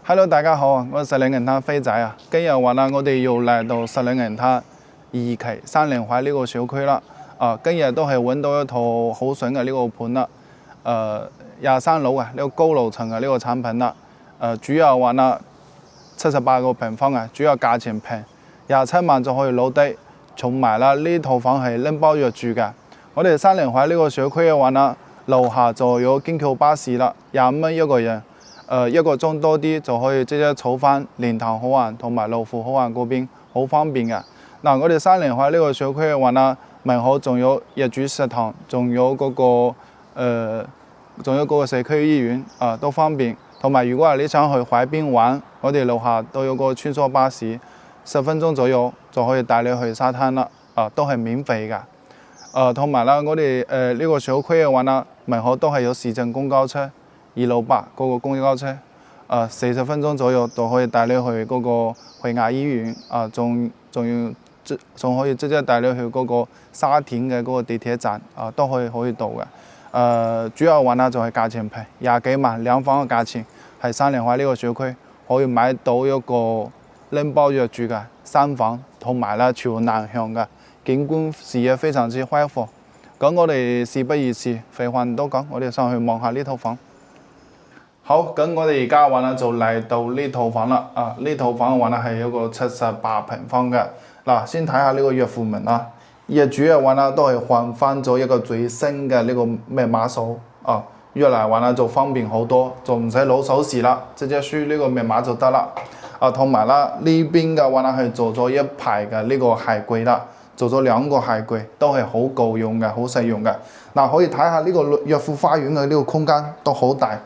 Hello， 大家好啊！我係石嶺銀灘飛仔啊。今日話啦，我哋又嚟到石嶺銀灘二期三連環呢個小區啦。今日都係揾到一套好筍嘅呢個盤啦。23樓啊，呢個高樓層嘅呢個產品啦。主要話啦，78個平方啊，主要價錢平，27萬就可以攞低。同埋啦，呢套房係拎包入住嘅。我哋三連環呢個小區嘅話啦，樓下就有京橋巴士啦，25蚊一個人。1個鐘多啲就可以直接坐翻蓮塘口岸同埋羅湖口岸嗰邊，好方便嘅。我哋三連環呢個小區嘅話啦，門口仲有業主食堂，仲有嗰個社區醫院都方便。同埋如果係你想去海邊玩，我哋樓下都有個穿梭巴士，10分鐘左右就可以帶你去沙灘啦，都係免費嘅。同埋啦，我哋呢個小區嘅話啦，門口都係有市政公交車。2路8嗰個公交車，40分鐘左右就可以帶你去嗰個惠雅醫院，仲可以直接帶你去嗰個沙田嘅嗰個地鐵站，都可以到嘅。主要話啦就係價錢平，20幾萬兩房嘅價錢，係三連環呢個小區可以買到一個拎包入住嘅3房，同埋啦朝南向嘅景觀視野非常之開闊。咁我哋事不宜遲，廢話唔多講，我哋上去望下呢套房。好，咁我哋而家話啦就嚟到呢套房啦。呢套房嘅話啦係一個78平方嘅。先睇下呢個入戶門啦。業主嘅話啦都係換翻咗一個最新嘅呢個密碼鎖。越嚟話啦就方便好多，就唔使攞手匙啦，直接輸呢個密碼就得啦。同埋啦呢邊嘅話啦係做咗一排嘅呢個鞋櫃啦，做咗2個鞋櫃，都係好夠用嘅，好實用嘅。可以睇下呢個入戶花園嘅呢個空間都好大。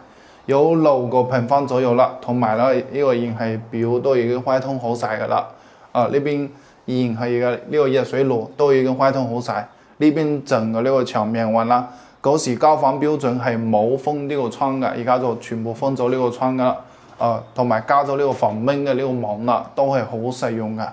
有6個平方左右啦，同埋啦呢個燃氣表都已經開通好晒㗎啦。呢邊燃氣嘅呢個熱水爐都已經開通好晒。呢邊整嘅呢個牆面話啦，嗰時交房標準係冇封呢個窗嘅，而家就全部封咗呢個窗㗎啦。同埋加咗呢個防蚊嘅呢個網啦，都係好實用㗎。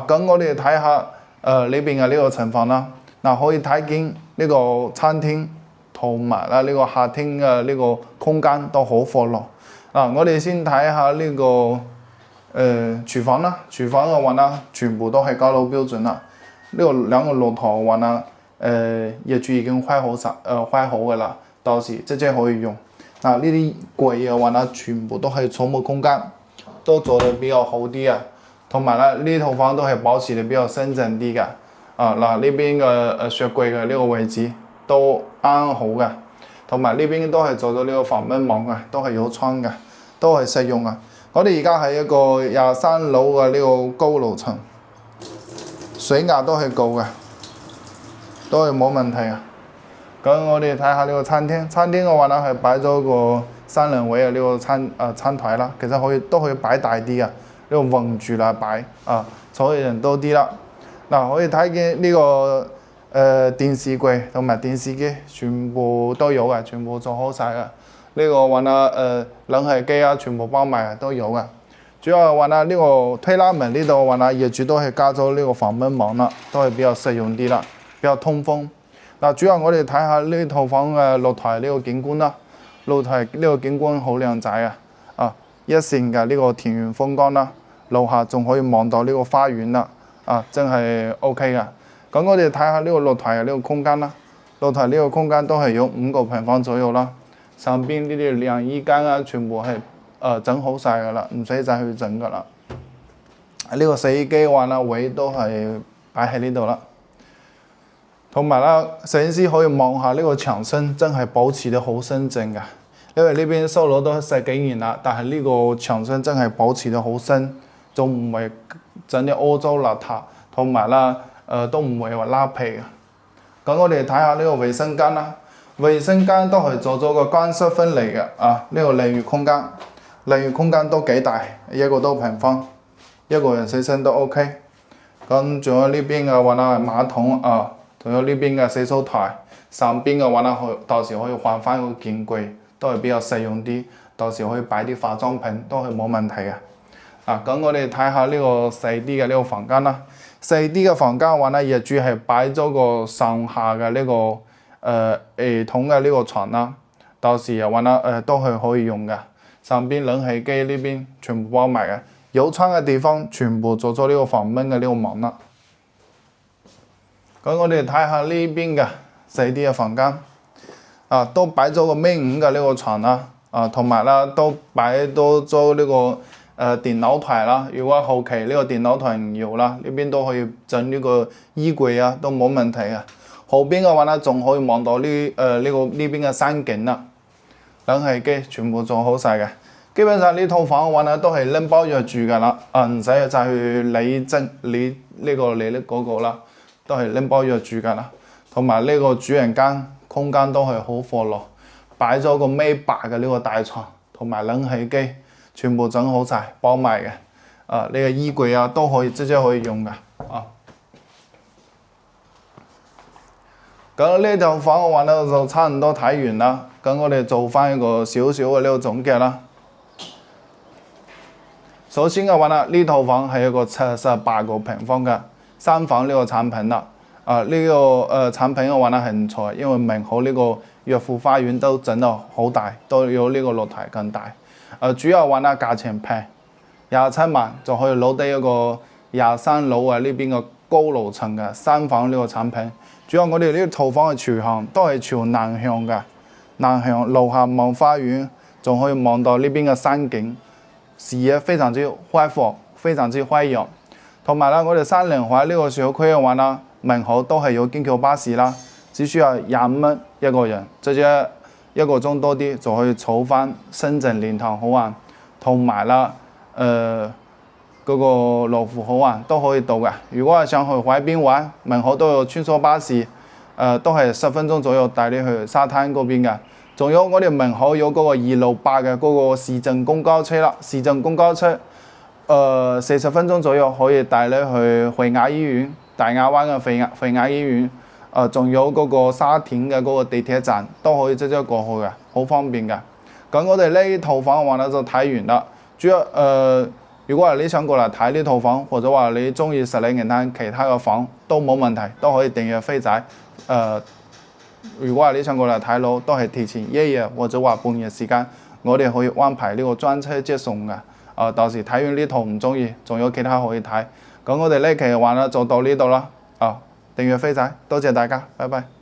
咁我哋睇下呢邊嘅呢個情況啦。可以睇見呢個餐廳。同埋啦，呢個客廳嘅呢個空間都好闊落。我哋先睇下呢個廚房啦。廚房嘅話啦，全部都係高樓標準啦。呢個2個露台嘅話啦，業主已經開好嘅啦，到時直接可以用。呢啲櫃嘅話啦，全部都係儲物空間，都做得比較好啲啊。同埋啦，呢套房都係保持得比較新淨啲嘅。呢邊嘅雪櫃嘅呢個位置都啱好嘅，同埋呢邊都係做咗呢個防蚊網嘅，都係有窗嘅，都係實用嘅。我哋而家係一個23樓嘅呢個高樓層，水壓都係夠嘅，都係冇問題嘅。咁我哋睇下呢個餐廳，餐廳嘅話咧係擺咗個3人位嘅呢個餐台啦，其實都可以擺大啲嘅，呢個橫住嚟擺坐嘅人多啲啦。可以睇見呢個電視櫃同埋電視機全部都有嘅，全部做好晒嘅。呢個話啦冷氣機全部包埋都有嘅。主要話啦呢個推拉門呢度話啦業主都係加咗呢個防蚊網啦，都係比較實用啲啦，比較通風。主要我哋睇下呢套房嘅露台呢個景觀啦，露台呢個景觀好靚仔一線嘅呢個田園風光啦，樓下仲可以望到呢個花園啦，真係 OK 嘅。咁我哋睇下呢個露台嘅呢個空間啦，露台呢個空間都係有5個平方左右啦。上邊呢啲晾衣間全部係整好晒㗎啦，唔使再去整㗎啦。呢個洗衣機嘅話啦，位都係擺喺呢度啦。同埋啦，攝影師可以望下呢個牆身，真係保持得好新淨㗎。因為呢邊收樓都10幾年啦，但係呢個牆身真係保持得好新，仲唔係整啲污糟邋遢，同埋啦都唔會話拉皮嘅。咁我哋睇下呢個衛生間啦，衛生間都係做咗個乾濕分離嘅呢個淋浴空間，淋浴空間都幾大，1個多平方，一個人洗身都 OK。咁仲有呢邊嘅話啦馬桶仲有呢邊嘅洗手台，上邊嘅話啦到時可以換翻個鏡櫃，都係比較實用啲，到時可以擺啲化妝品都係冇問題嘅。咁我哋睇下呢個細啲嘅呢個房間啦。細啲嘅房間嘅話咧，業主係擺咗個上下嘅呢個兒童嘅呢個床啦，到時又話啦都係可以用嘅。上邊冷氣機呢邊全部包埋嘅，有窗嘅地方全部做咗呢個防蚊嘅呢個網啦。咁我哋睇下呢邊嘅細啲嘅房間，都擺咗個咩5嘅呢個床啦，同埋啦都擺多咗呢個電腦台啦。如果後期呢個電腦台唔要啦，呢邊都可以整呢個衣櫃啊，都冇問題嘅。後邊嘅話咧，仲可以望到呢邊嘅山景啦。冷氣機全部做好晒嘅，基本上呢套房嘅話咧都係拎包入住㗎啦，唔使再去理呢個啦，都係拎包入住㗎啦。同埋呢個主人間空間都係好闊落，擺咗個米8嘅呢個大床，同埋冷氣機全部整好晒，包埋嘅。呢個衣櫃啊都可以直接可以用㗎。咁呢套房嘅話咧就差唔多睇完啦。咁我哋做翻一個少少嘅呢個總結啦。首先嘅話咧，呢套房係一個78個平方嘅3房呢個產品啦。呢個產品嘅話咧係唔錯，因為明好呢個悅府花園都整得好大，都有呢個露台更大。主要話咧價錢平，27萬就可以攞低一個23樓啊呢邊嘅高樓層嘅3房呢個產品。主要我哋呢個套房嘅朝向都係朝南向嘅，南向樓下望花園，仲可以望到呢邊嘅山景，視野非常之開闊，非常之開揚。同埋啦，我哋3聯環呢個小區嘅話啦，門口都係有京橋巴士啦，只需要25蚊一個人，直接1個鐘多啲就可以坐翻深圳蓮塘口岸，同埋啦嗰個羅湖口岸都可以到嘅。如果係想去海邊玩，門口都有穿梭巴士，都係10分鐘左右帶你去沙灘嗰邊嘅。仲有我哋門口有嗰個268嘅嗰個市政公交車啦，市政公交車40分鐘左右可以帶你去惠雅醫院，大亞灣嘅惠雅醫院，仲有嗰個沙田嘅嗰個地鐵站都可以直接過去嘅，好方便嘅。咁我哋呢套房嘅話咧就睇完啦。主要如果係你想過嚟睇呢套房，或者話你中意實領銀灘其他嘅房都冇問題，都可以訂閱飛仔。如果係你想過嚟睇樓，都係提前1日或者話半日時間，我哋可以安排呢個專車接送嘅。到時睇完呢套唔中意，仲有其他可以睇。咁我哋呢期嘅話咧就到呢度啦。訂閱飛仔，多謝大家，拜拜。